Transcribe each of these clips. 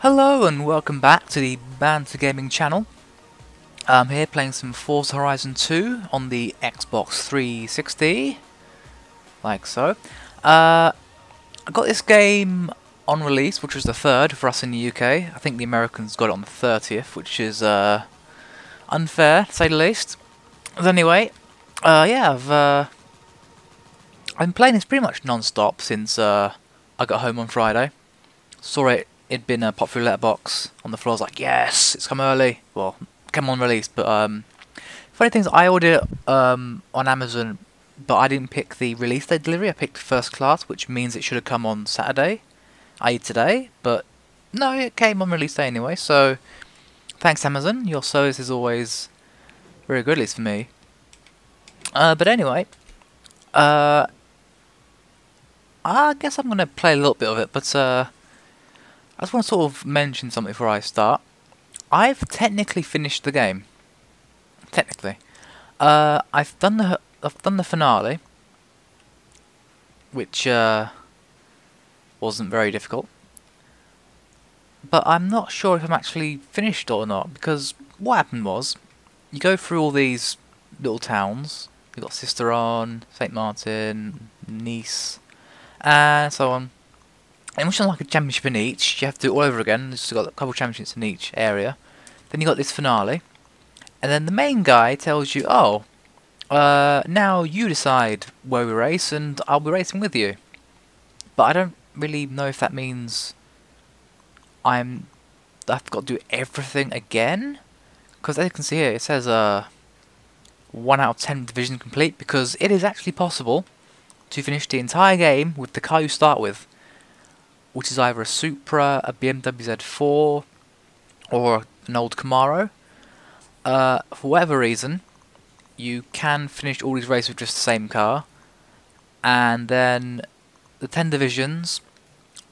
Hello and welcome back to the BanterGamingChannel. I'm here playing some Forza Horizon 2 on the Xbox 360, like so. I got this game on release, which was the 3rd for us in the UK. I think the Americans got it on the 30th, which is unfair, to say the least. But anyway, yeah, I've been playing this pretty much non-stop since I got home on Friday. Saw it'd been a popular letterbox on the floor. I was like, yes, it's come early. Well, came on release, but funny things, I ordered it on Amazon, but I didn't pick the release day delivery. I picked first class, which means it should have come on Saturday, i.e. today, but no, it came on release day anyway, so thanks Amazon, your service is always very good, at least for me. But anyway, I guess I'm going to play a little bit of it, but I just want to sort of mention something before I start. I've technically finished the game. Technically, I've done the finale, which wasn't very difficult. But I'm not sure if I'm actually finished or not, because what happened was, you go through all these little towns. You got Sisteron, St. Martin, Nice, and so on. And which is like a championship in each, you have to do it all over again. There's got a couple of championships in each area. Then you got this finale, and then the main guy tells you, "Oh, now you decide where we race, and I'll be racing with you." But I don't really know if that means I've got to do everything again, because as you can see here, it says 1 out of 10 division complete, because it is actually possible to finish the entire game with the car you start with, which is either a Supra, a BMW Z4, or an old Camaro. For whatever reason, you can finish all these races with just the same car, and then the 10 divisions.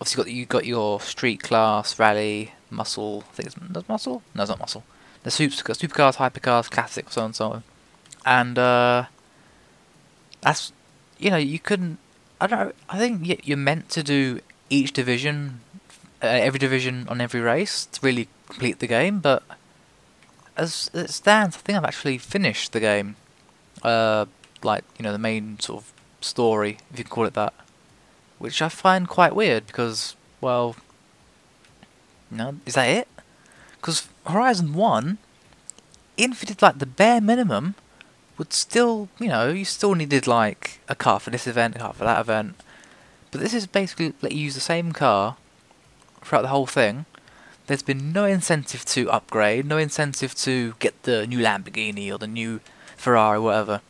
Obviously, you got your street class, rally, muscle. I think it's muscle. No, it's not muscle. The supercars, hypercars, classic, so on and so on. And that's, you couldn't. I don't know. I think you're meant to do each division, every division on every race to really complete the game, but as it stands, I think I've actually finished the game. Like, the main sort of story, if you can call it that. Which I find quite weird, because, well, is that it? Because Horizon 1, even if you did like the bare minimum, would still, you still needed like a car for this event, a car for that event. But this is basically let you use the same car throughout the whole thing. There's been no incentive to upgrade, no incentive to get the new Lamborghini or the new Ferrari, whatever.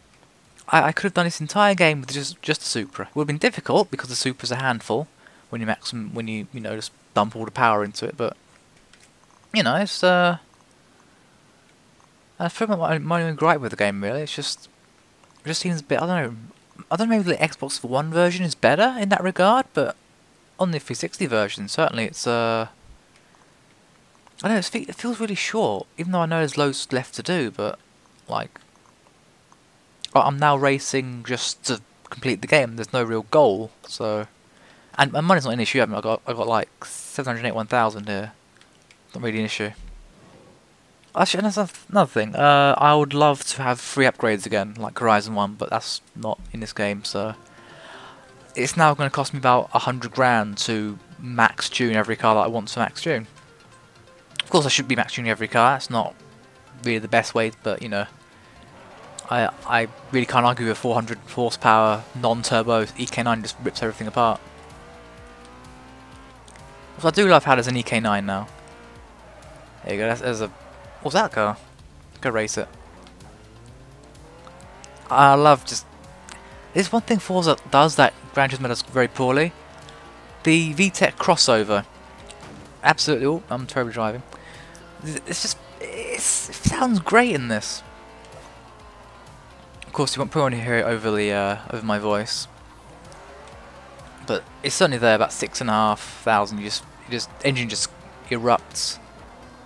I could have done this entire game with just a Supra. It would have been difficult because the Supra's a handful when you just dump all the power into it. But it's that's pretty much my only gripe with the game, really. It just seems a bit, I don't know, maybe the Xbox One version is better in that regard, but on the 360 version, certainly it's, I don't know, it feels really short, even though I know there's loads left to do, but, like, I'm now racing just to complete the game, there's no real goal, so, and money's not an issue, I got like 781,000 here, not really an issue. Actually, that's another thing. I would love to have free upgrades again, like Horizon 1, but that's not in this game, so it's now going to cost me about 100 grand to max tune every car that I want to max tune. Of course, I should be max tuning every car. That's not really the best way, but I really can't argue with 400 horsepower non-turbo EK9 just rips everything apart. So I do love how there's an EK9 now. There you go. There's a. What's that car? Go race it. I love just... There's one thing Forza does that Gran Turismo does very poorly. The VTEC crossover. Absolutely... Oh, I'm terribly driving. It's just... it sounds great in this. Of course, you won't probably hear it over over my voice. But it's certainly there, about 6,500. Engine just erupts.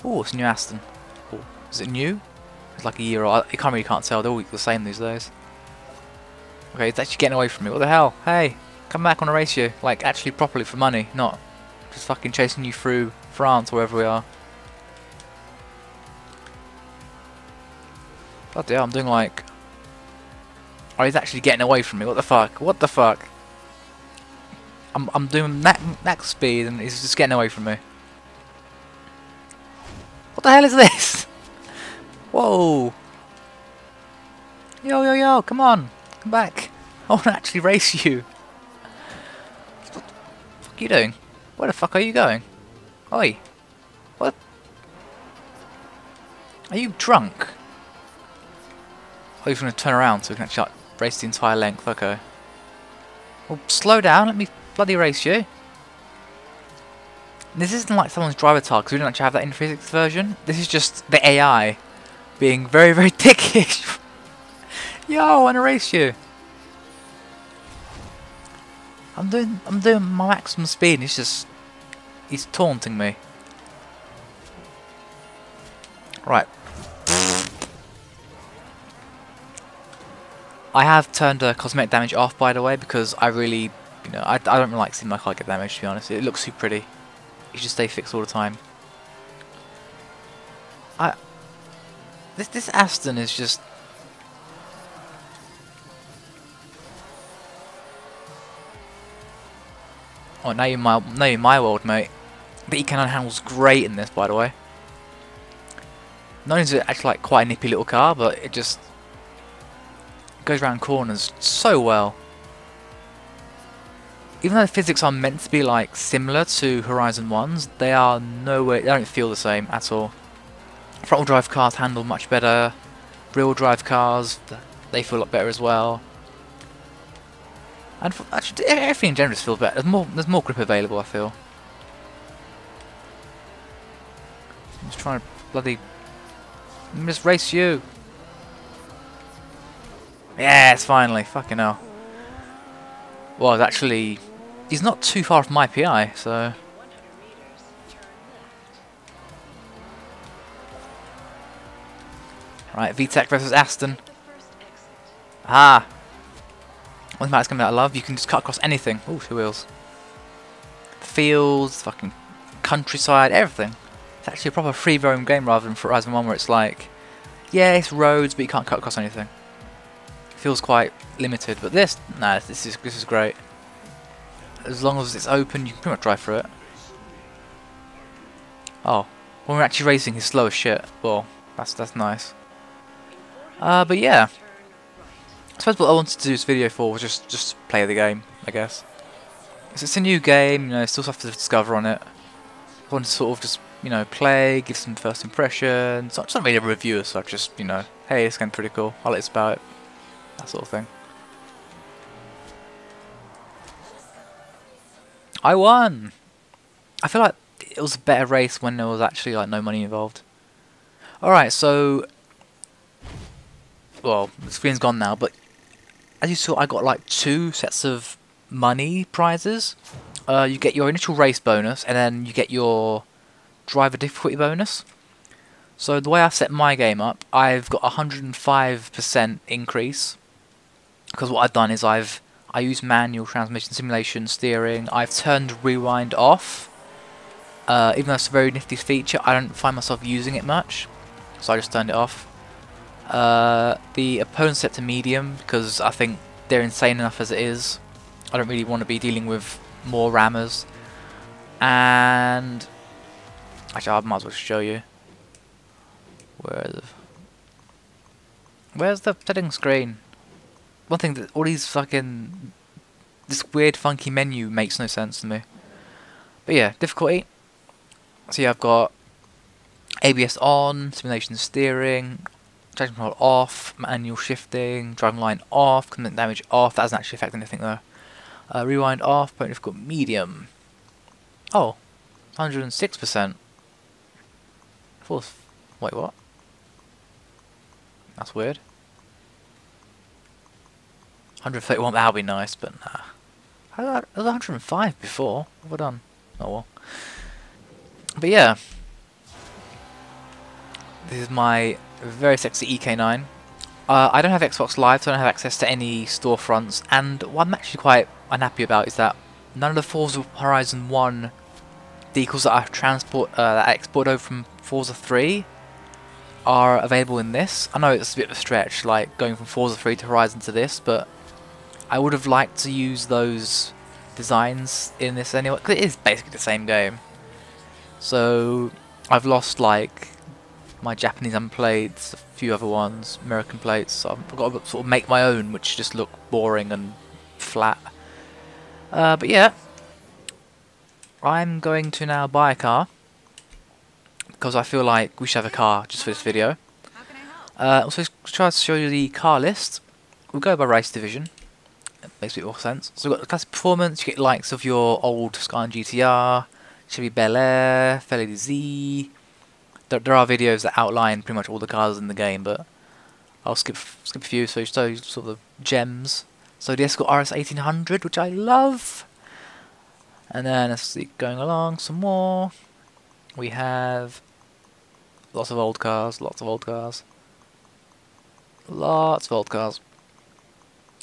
Oh, it's a new Aston. Is it new? It's like a year old. You really can't tell. They're all the same these days. Okay, it's actually getting away from me. What the hell? Hey, come back on a race you. Like, actually properly for money, not just fucking chasing you through France, wherever we are. Bloody hell, I'm doing like... Oh, he's actually getting away from me. What the fuck? What the fuck? I'm doing max speed and he's just getting away from me. What the hell is this? Whoa! Yo, yo, yo, come on! Come back! I want to actually race you! What the fuck are you doing? Where the fuck are you going? Oi! What? Are you drunk? Oh, you're going to turn around so we can actually like, race the entire length, okay. Well, slow down, let me bloody race you. This isn't like someone's driver tile, because we don't actually have that in the physics version. This is just the AI being very, very dickish. Yo, I want to race you. I'm doing my maximum speed and he's taunting me. Right. I have turned cosmetic damage off, by the way, because I really, you know, I don't really like seeing my car get damaged, to be honest. It looks too pretty. You should stay fixed all the time. This Aston is just... Oh, now you're in my world, mate. The E-Cannon handles great in this, by the way. Not only is it actually like quite a nippy little car, but it just goes around corners so well. Even though the physics are meant to be like similar to Horizon 1's, they are nowhere. They don't feel the same at all. Front-wheel drive cars handle much better. Rear-wheel drive cars, they feel a lot better as well. And actually, everything in general just feels better. There's more grip available, I feel. I'm just trying to bloody... Let me just race you. Yes, finally. Fucking hell. Well, actually, he's not too far from my PI, so... Right, VTEC versus Aston. Ah! One thing that's coming out of love, you can just cut across anything. Ooh, 2 wheels. Fields, fucking countryside, everything. It's actually a proper free roam game rather than Horizon 1 where it's like, yeah, it's roads, but you can't cut across anything. It feels quite limited, but this, nah, this is great. As long as it's open, you can pretty much drive through it. Oh, when we're actually racing, he's slow as shit. Well, that's nice. But yeah. I suppose what I wanted to do this video for was just play the game, I guess. It's a new game, you know, still stuff to discover on it. I wanted to sort of just, you know, play, give some first impressions. It's not really a review as such, just, you know, hey, this game's pretty cool, I like this about it. That sort of thing. I won! I feel like it was a better race when there was actually like no money involved. Alright, so... Well, the screen's gone now, but as you saw, I got like 2 sets of money prizes. You get your initial race bonus, and then you get your driver difficulty bonus. So the way I've set my game up, I've got 105% increase. Because what I've done is I use manual transmission, simulation, steering. I've turned rewind off. Even though it's a very nifty feature, I don't find myself using it much. So I just turned it off. The opponent's set to medium because I think they're insane enough as it is. I don't really want to be dealing with more rammers. And actually, I might as well show you. Where's the setting screen? One thing that all these fucking this weird funky menu makes no sense to me. But yeah, difficulty. So yeah, I've got ABS on, simulation steering. Traction control off, manual shifting, driving line off, content damage off. That doesn't actually affect anything though. Rewind off, point difficult medium. Oh, 106%. Wait, what? That's weird. 131, that'll be nice, but nah. It was 105 before. What have I done? Oh well. But yeah. This is my very sexy EK9. I don't have Xbox Live, so I don't have access to any storefronts, and what I'm actually quite unhappy about is that none of the Forza Horizon 1 decals that I exported over from Forza 3 are available in this. I know it's a bit of a stretch, like going from Forza 3 to Horizon to this, but I would have liked to use those designs in this anyway, because it is basically the same game. So I've lost like my Japanese plates, a few other ones, American plates, so I've got to sort of make my own, which just look boring and flat. But yeah, I'm going to now buy a car, because I feel like we should have a car just for this video. Also, try to show you the car list. We'll go by race division. It makes a bit more sense. So we've got the classic performance, you get likes of your old Skyline GTR, Chevy Bel Air, Ferrari Z. There are videos that outline pretty much all the cars in the game, but I'll skip a few, so sort of gems. So the Escort RS 1800, which I love. And then let's see, going along some more. We have lots of old cars, lots of old cars. Lots of old cars.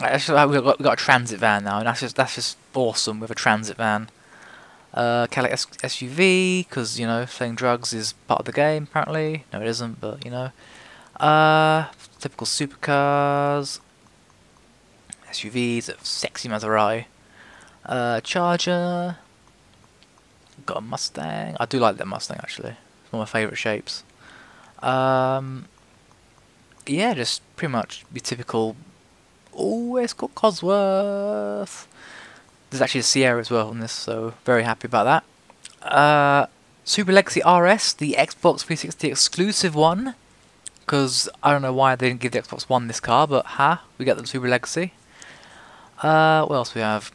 Actually, we've got a transit van now, and that's just awesome with a transit van. Cadillac SUV, because you know, selling drugs is part of the game. Apparently, no, it isn't, but you know. Typical supercars, SUVs, a sexy Maserati. Charger. Got a Mustang. I do like that Mustang actually. It's one of my favourite shapes. Yeah, just pretty much your typical. Oh, it's got Cosworth. There's actually a Sierra as well on this, so very happy about that. Super Legacy RS, the Xbox 360 exclusive one, because I don't know why they didn't give the Xbox One this car, but we get the Super Legacy. What else we have?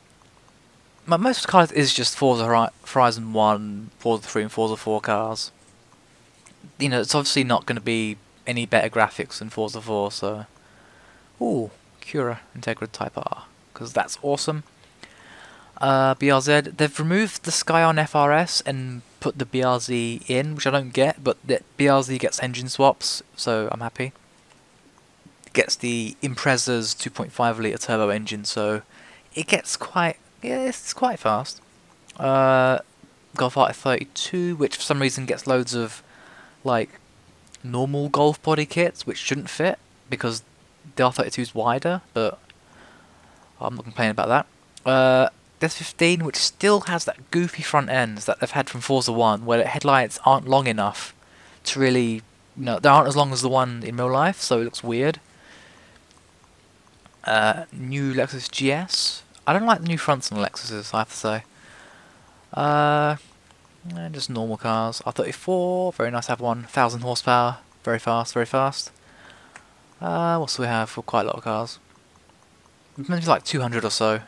Most of the cars is just Forza Horizon 1, Forza 3 and Forza 4 cars. You know, it's obviously not going to be any better graphics than Forza 4, so. Ooh, Cura Integra Type R, because that's awesome. BRZ, they've removed the Scion FRS and put the BRZ in, which I don't get, but the BRZ gets engine swaps, so I'm happy. It gets the Impreza's 2.5 litre turbo engine, so it gets quite, yeah, it's quite fast. Golf R32, which for some reason gets loads of like normal Golf body kits, which shouldn't fit because the R32 is wider, but I'm not complaining about that. There's 15, which still has that goofy front ends that they've had from Forza 1, where the headlights aren't long enough to really, you know, they aren't as long as the one in real life, so it looks weird. New Lexus GS. I don't like the new fronts on the Lexuses, I have to say. Just normal cars. R34, very nice to have one. 1,000 horsepower, very fast, very fast. What do we have for quite a lot of cars? Maybe like 200 or so.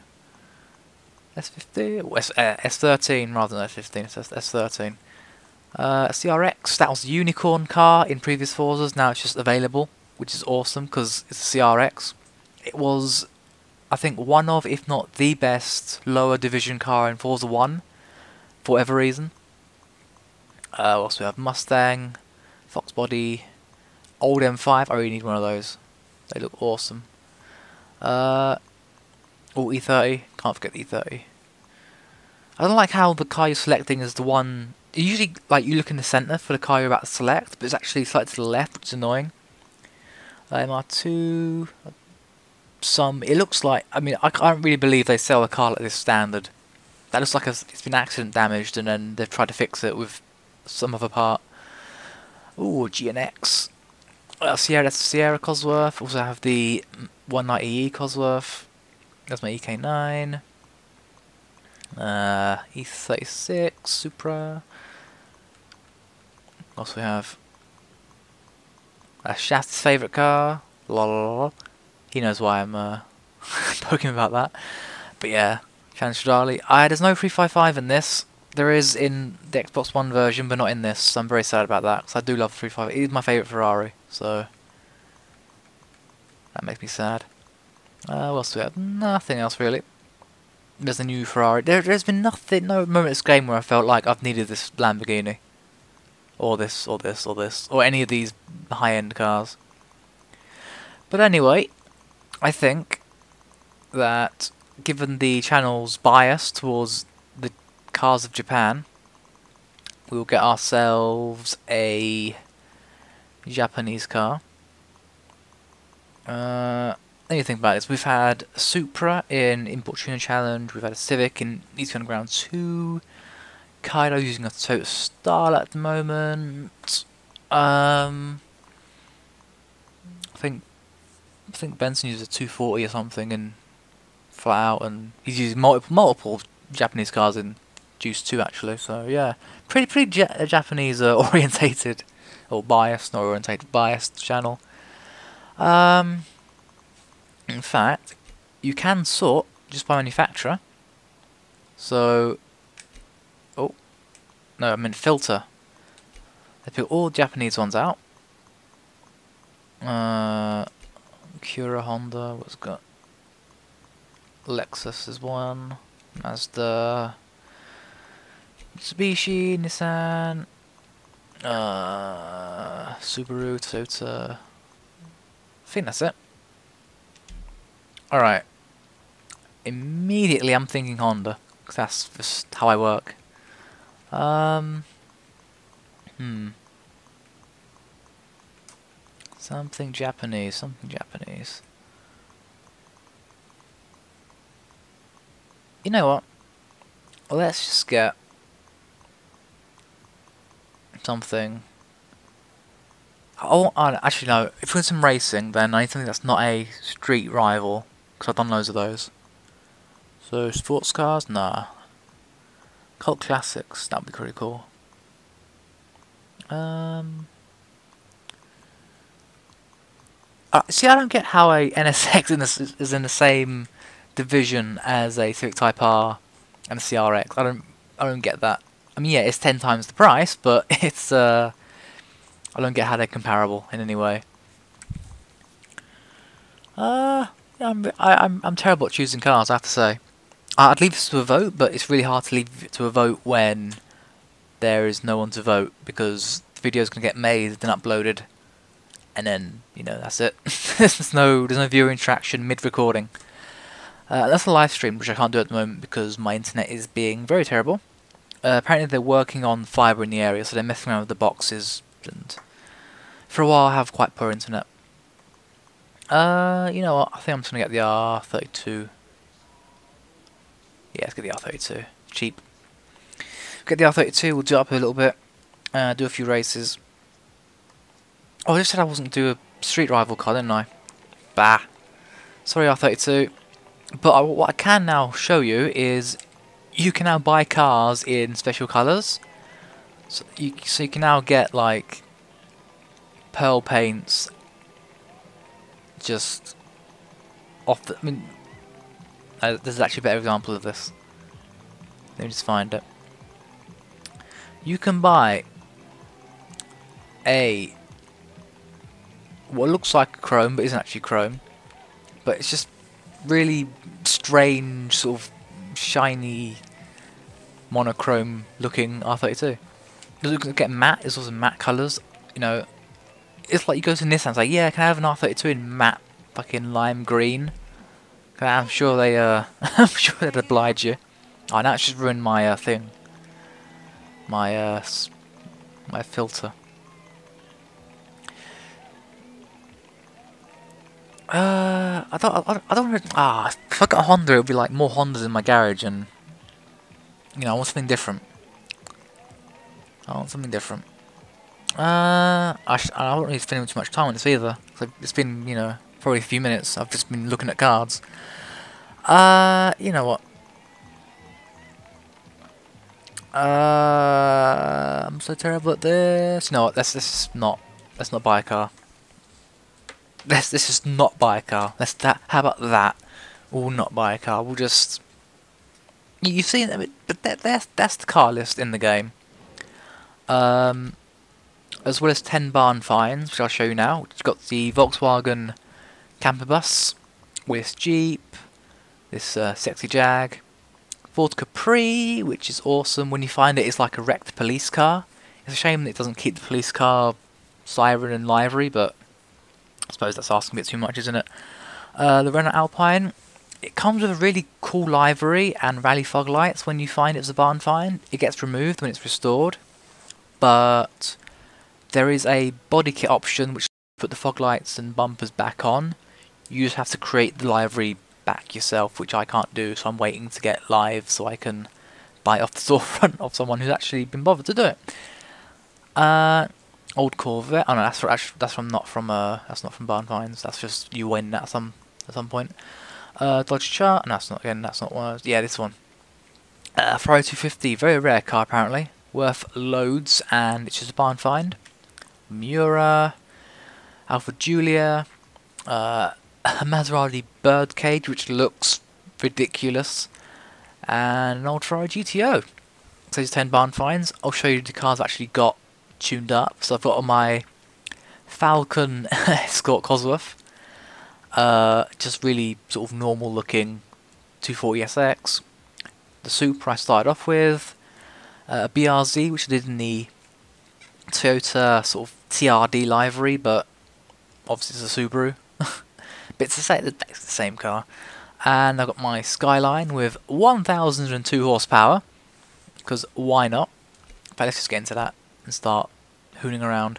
S50, S13 rather than S15, it's S13. CRX, that was a unicorn car in previous Forzas, now it's just available, which is awesome because it's a CRX. It was, I think, one of, if not the best, lower division car in Forza 1, for whatever reason. Also we have Mustang, Fox body, old M5, I really need one of those. They look awesome. E30, can't forget the E30. I don't like how the car you're selecting is the one. Usually, like, you look in the centre for the car you're about to select, but it's actually slightly to the left, which is annoying. MR2. It looks like. I mean, I can't really believe they sell a car like this standard. That looks like it's been accident damaged, and then they've tried to fix it with some other part. Ooh, GNX. Sierra Cosworth. Also have the 190E Cosworth. That's my EK9. E36 Supra. Also we have Shafty's favourite car. Lol. He knows why I'm poking about that. But yeah, Challenge Charlie. There's no 355 in this. There is in the Xbox One version, but not in this. So I'm very sad about that because I do love 355. It is my favourite Ferrari, so that makes me sad. What else do we have? Nothing else really. There's a new Ferrari. There's been no moment in this game where I felt like I've needed this Lamborghini. Or this, or this, or this. Or any of these high-end cars. But anyway, I think that given the channel's bias towards the cars of Japan, we'll get ourselves a Japanese car. Let me think about this. We've had a Supra in Import Tuner Challenge, we've had a Civic in East Underground 2, Kaido's using a Toyota Style at the moment. I think Benson uses a 240 or something in Flat Out, and he's using multiple Japanese cars in Juice 2 actually. So yeah, pretty Japanese orientated or biased, not orientated, biased channel. In fact, you can sort just by manufacturer. So, oh no, I meant filter. They pick all Japanese ones out. Cura, Honda, what's got? Lexus is one. Mazda, Mitsubishi, Nissan, Subaru, Toyota. I think that's it. Alright. Immediately I'm thinking Honda, because that's just how I work. Something Japanese. You know what? Let's just get something. Oh, actually no. If we're some racing, then I need something that's not a street rival, because I've done loads of those. So sports cars, nah. Cult classics, that'd be pretty cool. See, I don't get how a NSX is in the same division as a Civic Type R and a CRX. I don't get that. I mean, yeah, it's 10 times the price, but it's I don't get how they're comparable in any way. Yeah, I'm terrible at choosing cars, I have to say. I'd leave this to a vote, but it's really hard to leave it to a vote when there is no one to vote, because the video's gonna get made and uploaded, and then, you know, that's it. there's no viewer interaction mid-recording. That's a live stream, which I can't do at the moment because my internet is being very terrible. Apparently they're working on fibre in the area, so they're messing around with the boxes, and for a while I have quite poor internet. You know what, I think I'm just gonna get the R32. Yeah, let's get the R32. Cheap. Get the R32, we'll do it up a little bit, do a few races. Oh, I just said I wasn't going to do a street rival car, didn't I? Bah. Sorry, R32. But what I can now show you is you can now buy cars in special colours. So you can now get, like, pearl paints just off the... I mean, this is actually a better example of this. Let me just find it. You can buy a what looks like chrome but isn't actually chrome, but it's just really strange, sort of shiny, monochrome looking R32. It doesn't get matte, it's also matte colours. You know, it's like you go to Nissan, it's like, yeah, can I have an R32 in matte fucking lime green? I'm sure they I'm sure they'd oblige you. Oh, now it's just ruined my thing. My my filter. I don't. If I got a Honda, it would be like more Hondas in my garage, and you know, I want something different. I don't really spend too much time on this either. It's been, you know, probably a few minutes. I've just been looking at cards. You know what? I'm so terrible at this. No, let's not buy a car. Let's just not buy a car. How about that? We'll not buy a car. We'll just. You've seen it, but that's the car list in the game. As well as 10 barn finds, which I'll show you now. It's got the Volkswagen camper bus, with Jeep, this sexy Jag, Ford Capri, which is awesome. When you find it, it's like a wrecked police car. It's a shame that it doesn't keep the police car siren and livery, but I suppose that's asking a bit too much, isn't it? The Renault Alpine. It comes with a really cool livery and rally fog lights. When you find it's a barn find, it gets removed when it's restored. but there is a body kit option which put the fog lights and bumpers back on. You just have to create the livery back yourself, which I can't do, so I'm waiting to get live so I can buy it off the storefront of someone who's actually been bothered to do it. Old Corvette. Oh no, that's not from Barn Finds. That's just you win at some point. Dodge Chart. No, that's not one. Yeah, this one. Ferrari 250, very rare car apparently, worth loads, and it's just a barn find. Miura, Alfa Giulia, a Maserati Birdcage, which looks ridiculous, and an old Ferrari GTO. So these 10 barn finds. I'll show you the cars I've actually got tuned up. So I've got on my Falcon Escort Cosworth, just really sort of normal looking 240SX. The Supra I started off with, a BRZ which I did in the Toyota sort of TRD livery, but obviously it's a Subaru. But it's the same car. And I've got my Skyline with 1002 horsepower, because why not? But let's just get into that and start hooning around.